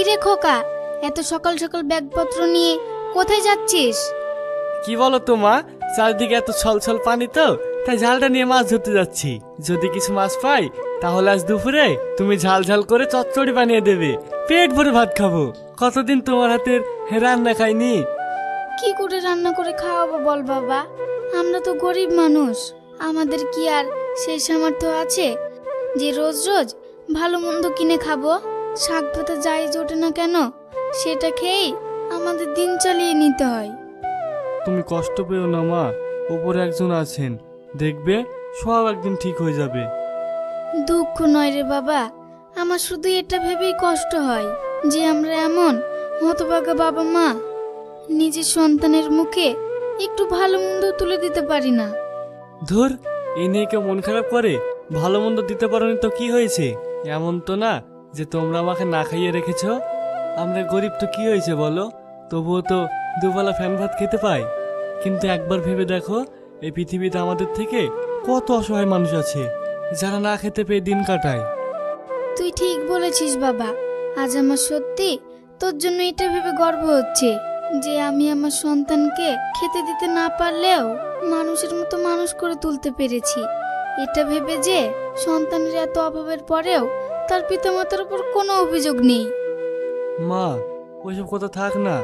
রে খোকা, এত সকাল সকাল ব্যাগপত্র নিয়ে কোথায় যাচ্ছিস? কি বলো তো মা, চারদিকে এত ছলছল পানি তো, তাই ঝালটা নিয়ে মাছ ধরতে যাচ্ছি। যদি কিছু মাছ পাই তাহলে আজ দুপুরে তুমি ঝাল ঝাল করে চচ্চড়ি বানিয়ে দেবে, পেট ভরে ভাত খাবো। কতদিন তোমার হাতের রান্না খাইনি। কি করে রান্না করে খাওয়াবো বল বাবা, আমরা তো গরিব মানুষ, আমাদের কি আর সেই সামর্থ্য আছে যে রোজ রোজ ভালো মন্দ কিনে খাবো? শাক পাতা যাই জোটে না কেন সেটা খেয়েই আমাদের দিন চালিয়ে নিতে হয়। তুমি কষ্ট পেও না মা, উপরে একজন আছেন, দেখবে সব একদিন ঠিক হয়ে যাবে। দুঃখ নয় রে বাবা, আমার শুধু এটা ভেবেই কষ্ট হয় যে আমরা এমন হতভাগা বাবা মা নিজের সন্তানের মুখে একটু ভালো মন্দ তুলে দিতে পারি না। ধুর, এই নিয়ে কেউ মন খারাপ করে? ভালো মন্দ দিতে পারোনি তো কি হয়েছে? এমন তো না যে তোমরা আমাকে না খাইয়ে রেখেছ। আমরা গরিব তো কি হয়েছে বলো, তবুও তো দুবেলা ফ্যান ভাত খেতে পাই। কিন্তু একবার ভেবে দেখো, এই পৃথিবীতে আমাদের থেকে কত অসহায় মানুষ আছে যারা না খেতে পেয়ে দিন কাটায়। তুই ঠিক বলেছিস বাবা, আজ আমার সত্যি তোর জন্য এটা ভেবে গর্ব হচ্ছে যে আমি আমার সন্তানকে খেতে দিতে না পারলেও মানুষের মতো মানুষ করে তুলতে পেরেছি। এটা ভেবে যে সন্তানের এত অভাবের পরেও তার পিতামাতার উপর কোনো অভিযোগ নেই। মা, ওইসব কথা থাক না,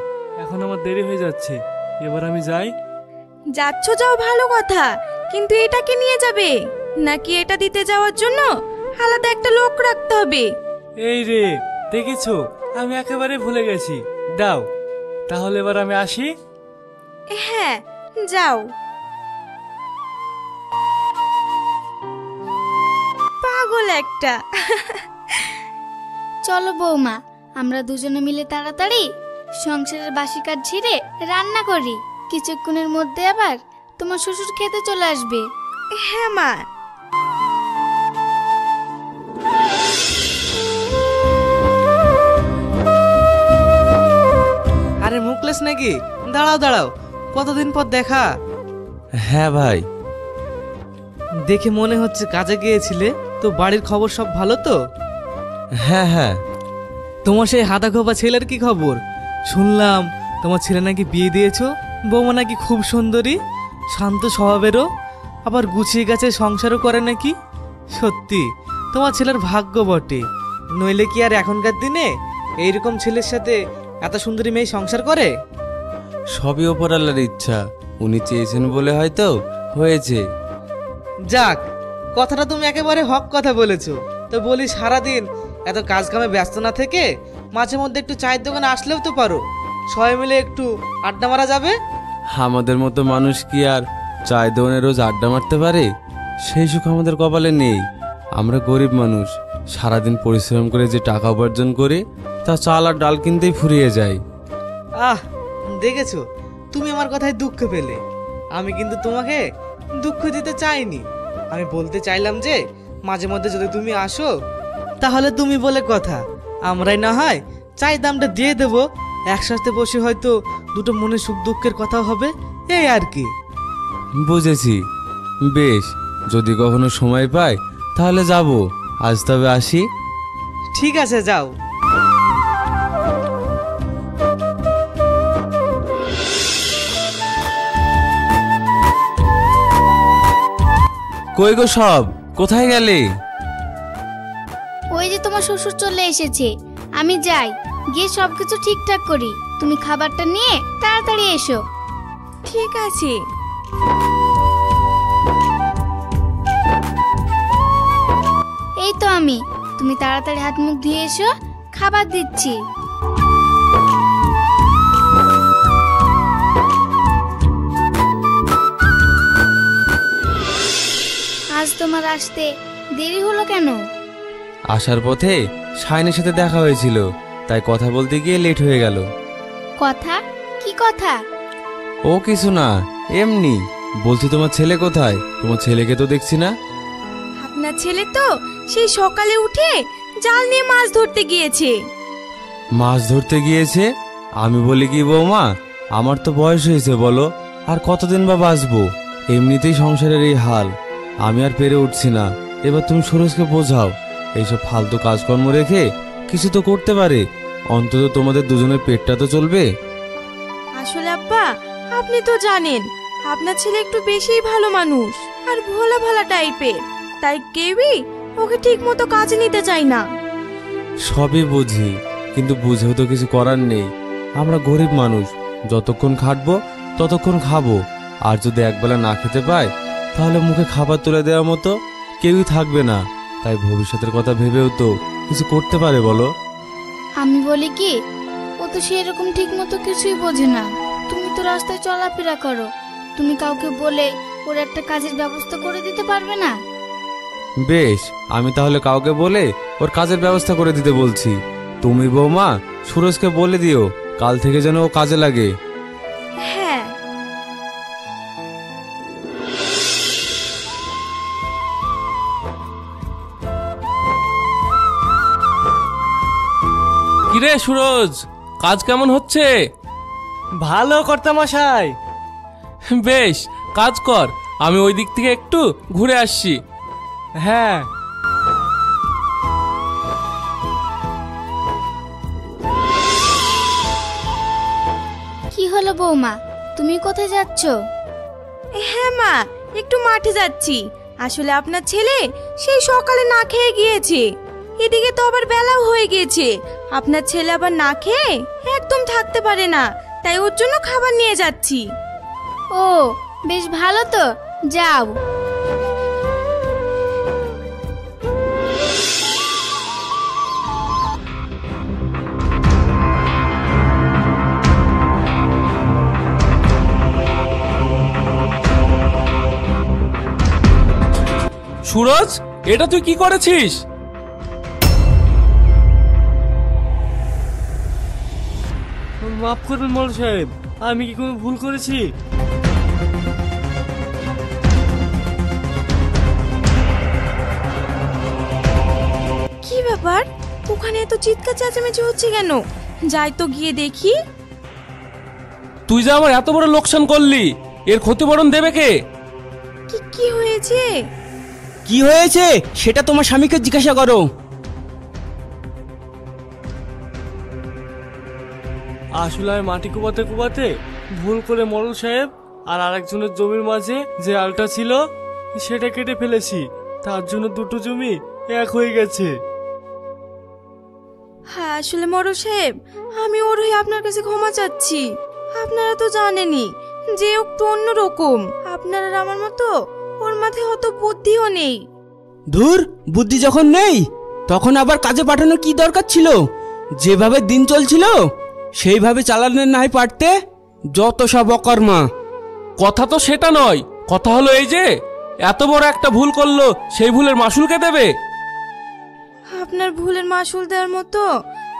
এখন আমার দেরি হয়ে যাচ্ছে, এবার আমি যাই। যাচ্ছ যাও ভালো কথা, কিন্তু এটাকে নিয়ে যাবে নাকি এটা দিতে যাওয়ার জন্য আলাদা একটা লোক রাখতে হবে? এই রে, দেখেছো আমি একেবারে ভুলে গেছি। দাও তাহলে, এবার আমি আসি। হ্যাঁ যাও। পাগল একটা। চলো বৌমা, আমরা দুজনে মিলে তাড়াতাড়ি সংসারের বাসি কাজ ছেড়ে রান্না করি, কিছুক্ষণের মধ্যে আবার তোমার শ্বশুর খেতে চলে আসবে। হ্যাঁ মা। আরে মুকলেশ নাকি? দাঁড়াও দাঁড়াও, কতদিন পর দেখা। হ্যাঁ ভাই। দেখে মনে হচ্ছে কাজে গিয়েছিলে, তো বাড়ির খবর সব ভালো তো? হ্যাঁ হ্যাঁ। তোমার সেই হাদা খোপা ছেলের কি খবর? শুনলাম তোমার ছেলে নাকি বিয়ে দিয়েছো, বৌমা নাকি খুব সুন্দরী, শান্ত স্বভাবেরও, আবার গুছিয়ে গেছে, সংসারও করে নাকি। সত্যি তোমার ছেলের ভাগ্য বটে, নইলে কি আর এখনকার দিনে এইরকম ছেলের সাথে এত সুন্দরী মেয়ে সংসার করে? সবই ওপর আল্লাহর ইচ্ছা, উনি চেয়েছেন বলে হয়তো হয়েছে। যাক, কথাটা তুমি একেবারে হক কথা বলেছো। তো বলি, সারাদিন এত কাজ কামে ব্যস্ত না থেকে মাঝে মধ্যে একটু চায়ের দোকানে আসলেও তো পারো, সবাই মিলে একটু আড্ডা মারা যাবে। আমাদের মতো মানুষ কি আর চায় দোকানে রোজ আড্ডা মারতে পারে? সেই সুখ আমাদের কপালে নেই। আমরা গরিব মানুষ, সারাদিন পরিশ্রম করে যে টাকা উপার্জন করি তা চাল আর ডাল কিনতেই ফুরিয়ে যায়। আহ, দেখেছো, তুমি আমার কথায় দুঃখ পেলে। আমি কিন্তু তোমাকে দুঃখ দিতে চাইনি, আমি বলতে চাইলাম যে মাঝে মধ্যে যদি তুমি আসো তাহলে তুমি বলে কথা, আমরাই না হয় চাই দামটা দিয়ে দেবো, একসাথে বসে হয়তো দুটো মনে সুখ দুঃখের কথা হবে, এই আর কি। বুঝেছি, বেশ, যদি কখনো সময় পাই তাহলে যাব। আজ তবে আসি। ঠিক আছে, যাও। কই গো সব, কোথায় গেলে? ওই যে তোমার শ্বশুর চলে এসেছে, আমি যাই, গিয়ে সবকিছু ঠিকঠাক করি, তুমি খাবারটা নিয়ে তাড়াতাড়ি এসো। ঠিক আছে। এই তো আমি, তুমি তাড়াতাড়ি হাত মুখ ধুয়ে এসো, খাবার দিচ্ছি। আজ তোমার আসতে দেরি হলো কেন? আসার পথে শাইনের সাথে দেখা হয়েছিল, তাই কথা বলতে গিয়ে লেট হয়ে গেল। কথা? কি কথা? ও কিছু না, এমনি বলছি। তোমার ছেলে কোথায়? তোমার ছেলেকে তো দেখছি না। আপনার ছেলে তো সেই সকালে উঠে জাল নিয়ে মাছ ধরতে গিয়েছে। মাছ ধরতে গিয়েছে? আমি বলি কি বৌমা, আমার তো বয়স হয়েছে, বলো আর কতদিন বা বাঁচবো? এমনিতেই সংসারের এই হাল, আমি আর পেরে উঠছি না। এবার তুমি সুরজকে বোঝাও, এইসব ফালতু কাজকর্ম রেখে কিছু তো করতে পারে, অন্তত তোমাদের দুজনের পেটটা তো চলবে। আসলে আব্বা, আপনি তো জানেন আপনার ছেলে একটু বেশিই ভালো মানুষ আর ভোলা ভালা টাইপের, তাই কেউই ওকে ঠিক মতো কাজে নিতে চায় না। সবই বুঝি, কিন্তু বুঝেও তো কিছু করার নেই। আমরা গরিব মানুষ, যতক্ষণ খাটবো ততক্ষণ খাবো, আর যদি একবেলা না খেতে পাই তাহলে মুখে খাবার তুলে দেওয়ার মতো কেউই থাকবে না। তাই ভবিষ্যতের কথা ভেবেও তো কিছু করতে পারে বলো। আমি বলি কি, ও তো সেরকম ঠিক মতো কিছুই বোঝে না। তুমি তো রাস্তায় চলাফেরা করো, তুমি কাউকে বলে ওর একটা কাজের ব্যবস্থা করে দিতে পারবে না? বেশ, আমি তাহলে কাউকে বলে ওর কাজের ব্যবস্থা করে দিতে বলছি। তুমি বৌমা সুরজকে বলে দিও কাল থেকে যেন ও কাজে লাগে। হ্যাঁ। কিরে সুরজ, কাজ কেমন হচ্ছে? ভালো কর্তামশাই। বেশ, কাজ কর, আমি ওই দিক থেকে একটু ঘুরে আসছি। হ্যাঁ। কি হলো বৌমা, তুমি কোথায় যাচ্ছ? হ্যাঁ মা, একটু মাঠে যাচ্ছি। আসলে আপনার ছেলে সেই সকালে না খেয়ে গিয়েছে, এদিকে তো আবার বেলাও হয়ে গিয়েছে। আপনার ছেলে আবার না খেয়ে একদম থাকতে পারে না, তাই ওর জন্য খাবার নিয়ে যাচ্ছি। ও বেশ ভালো তো, যাও। সুরজ, এটা তুই কি করেছিস? মাফ করবেন মোড়ল সাহেব, আমি কি কোনো ভুল করেছি? কি ব্যাপার, ওখানে এত চিৎকার চেঁচামেচি হচ্ছে কেন? যাই তো গিয়ে দেখি। তুই যে আমার এত বড় লোকসান করলি, এর ক্ষতিপূরণ দেবে কে? কি কি হয়েছে? কি হয়েছে সেটা তোমার স্বামীকে জিজ্ঞাসা করো। আসলে আমি মাটি কুপাতে কুপাতে ভুল করে মোড়ল সাহেব আর আরেকজনের জমির মাঝে যে আলটা ছিল সেটা কেটে ফেলেছি, তার জন্য দুটো জমি এক হয়ে গেছে। হ্যাঁ আসলে মোড়ল সাহেব, আমি ওর হয়ে আপনার কাছে ক্ষমা চাচ্ছি। আপনারা তো জানেনই যে ও একটু অন্যরকম, আপনার আর আমার মতো ওর মাথায় অত বুদ্ধিও নেই। ধুর, বুদ্ধি যখন নেই তখন আবার কাজে পাঠানোর কি দরকার ছিল? যেভাবে দিন চলছিল সেইভাবে চালানোর নাই পারতে, যত সব অকর্মা। কথা তো সেটা নয়, কথা হলো এই যে এত বড় একটা ভুল করলো, সেই ভুলের মাসুল কে দেবে? আপনার ভুলের মাসুল দেওয়ার মতো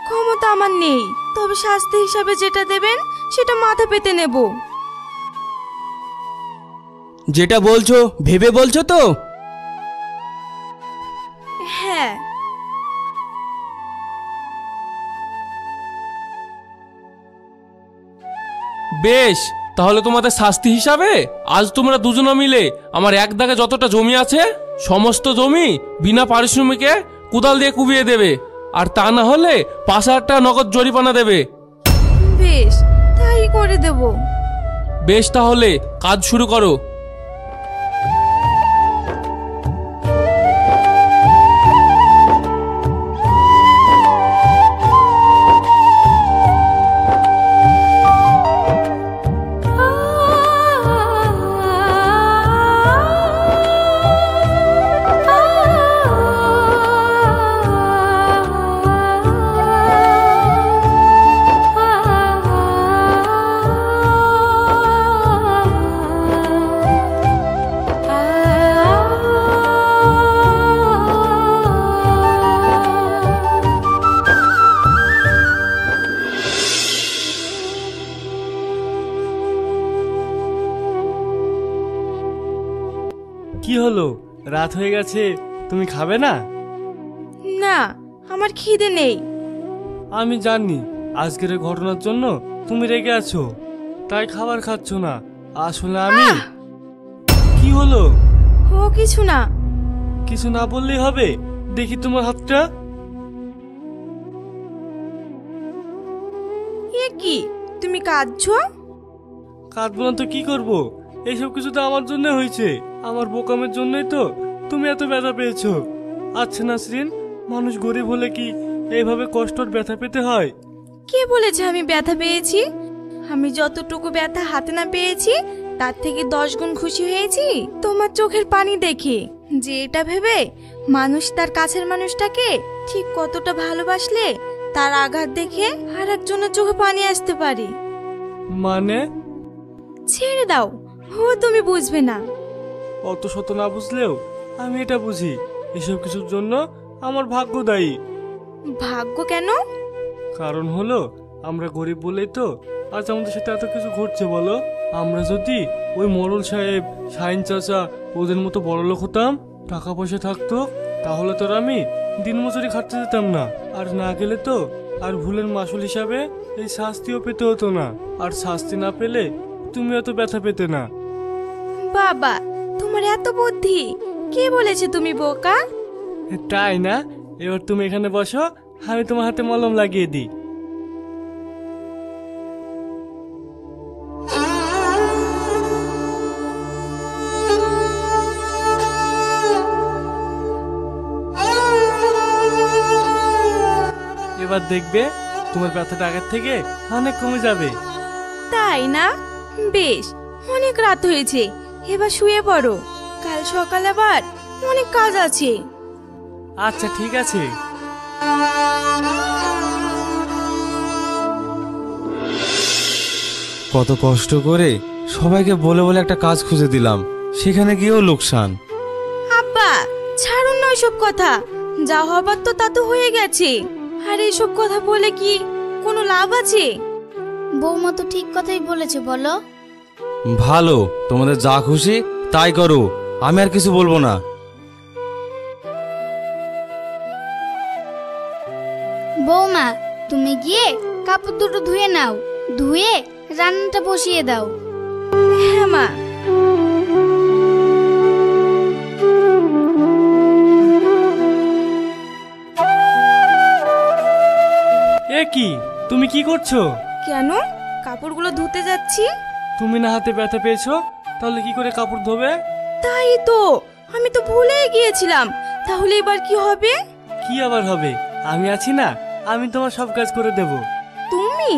ক্ষমতা আমার নেই, তবে শাস্তি হিসাবে যেটা দেবেন সেটা মাথা পেতে নেব। যেটা বলছো ভেবে বলছো তো? হ্যাঁ। বেশ, তাহলে তোমাদের শাস্তি হিসাবে আজ তোমরা দুজনে মিলে আমার এক দাগে যতটা জমি আছে সমস্ত জমি বিনা পারিশ্রমিকে কোদাল দিয়ে কুবিয়ে দেবে, আর তা না হলে 5,000 টাকা নগদ জরিমানা দেবে। বেশ, তাই করে দেব। বেশ, তাহলে কাজ শুরু করো। কি হলো, রাত হয়ে গেছে, তুমি খাবে না? না, আমার খিদে নেই। আমি জানি আজকের এই ঘটনার জন্য তুমি রেগে আছো, তাই খাবার খাচ্ছ না। আসলে আমি কি হলো? ও কিছু না। কিছু না বললেই হবে, দেখি তোমার হাতটা। এ কি, তুমি কাঁদছো? কাঁদবো না তো কি করবো? এইসব কিছু তো আমার জন্য হয়েছে, আমার বোকামের জন্যই তো তুমি এত ব্যথা পেয়েছো। আচ্ছা নাসরিন, মানুষ গরিব হলে কি এইভাবে কষ্ট আর ব্যথা পেতে হয়? কে বলেছে আমি ব্যথা পেয়েছি? আমি যতটুকু ব্যথা হাতে না পেয়েছি তার থেকে 10 গুণ খুশি হয়েছি তোমার চোখের পানি দেখে, যে এটা ভেবে মানুষ তার কাছের মানুষটাকে ঠিক কতটা ভালোবাসলে তার আঘাত দেখে আর একজনের চোখে পানি আসতে পারে। মানে? ছেড়ে দাও, ও তুমি বুঝবে না। অত শত না বুঝলেও আমি এটা বুঝি, এসব কিছুর জন্য আমার ভাগ্য দায়ী। ভাগ্য কেন? কারণ হলো আমরা গরিব বলেই তো আজ আমাদের সাথে এত কিছু ঘটছে বলো। আমরা যদি ওই মোড়ল সাহেব, শাহিন চাচা ওদের মতো বড়লোক হতাম, টাকা পয়সা থাকতো, তাহলে তোর আমি দিনমজুরি খাটতে যেতাম না। আর না গেলে তো আর ভুলের মাসুল হিসাবে এই শাস্তিও পেতে হতো না, আর শাস্তি না পেলে তুমি এত ব্যথা পেতে না। বাবা, তোমার এত বুদ্ধি! কে বলেছে তুমি বোকা? তাই না? এবার তুমি এখানে বসো, আমি তোমার হাতে মলম লাগিয়ে দিই। এবার দেখবে তোমার ব্যথাটা আগের থেকে অনেক কমে যাবে। তাই না? বেশ, অনেক রাত হয়েছে, এবার শুয়ে পড়ো, কাল সকালে আবার অনেক কাজ আছে। আচ্ছা ঠিক আছে। কত কষ্ট করে সবাইকে বলে বলে একটা কাজ খুঁজে দিলাম, সেখানে গিয়েও লোকসান। আব্বা, ছাড়ুন না ওইসব কথা, যা হবার তো তা তো হয়ে গেছে, আর এইসব কথা বলে কি কোনো লাভ আছে? বৌমা তো ঠিক কথাই বলেছে বলো। ভালো, তোমাদের যা খুশি তাই করো, আমি আর কিছু বলবো না। বৌমা, তুমি গিয়ে কাপড় দুটো ধুয়ে নাও, ধুয়ে রান্নাটা বসিয়ে দাও। হ্যাঁ মা। এ কি, তুমি কি করছো? কেন? কাপড়গুলো ধুতে যাচ্ছি। তুমি না হাতে ব্যথা পেয়েছো, তাহলে কি করে কাপড় ধোবে? তাই তো, আমি তো ভুলেই গিয়েছিলাম। তাহলে এবার কি হবে? কি আবার হবে? আমি আছি না, আমি তোমার সব কাজ করে দেব। তুমি?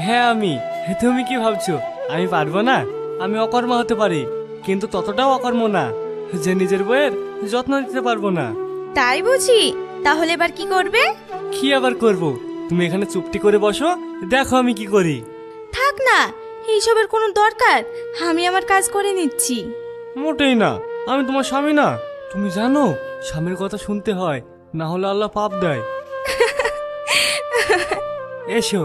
হ্যাঁ আমি। তুমি কি ভাবছো আমি পারবো না? আমি অকর্ম হতে পারি, কিন্তু ততটাও অকর্ম না যে নিজের বইয়ের যত্ন নিতে পারবো না। তাই বুঝি? তাহলে এবার কি করবে? কি আবার করব? তুমি এখানে চুপটি করে বসো, দেখো আমি কি করি। থাক না, এইসবের কোনো দরকার, আমি আমার কাজ করে নিচ্ছি। মোটেই না, আমি তোমার স্বামী না? তুমি জানো স্বামীর কথা শুনতে হয়, না হলে আল্লাহ পাপ দেয়। এসো।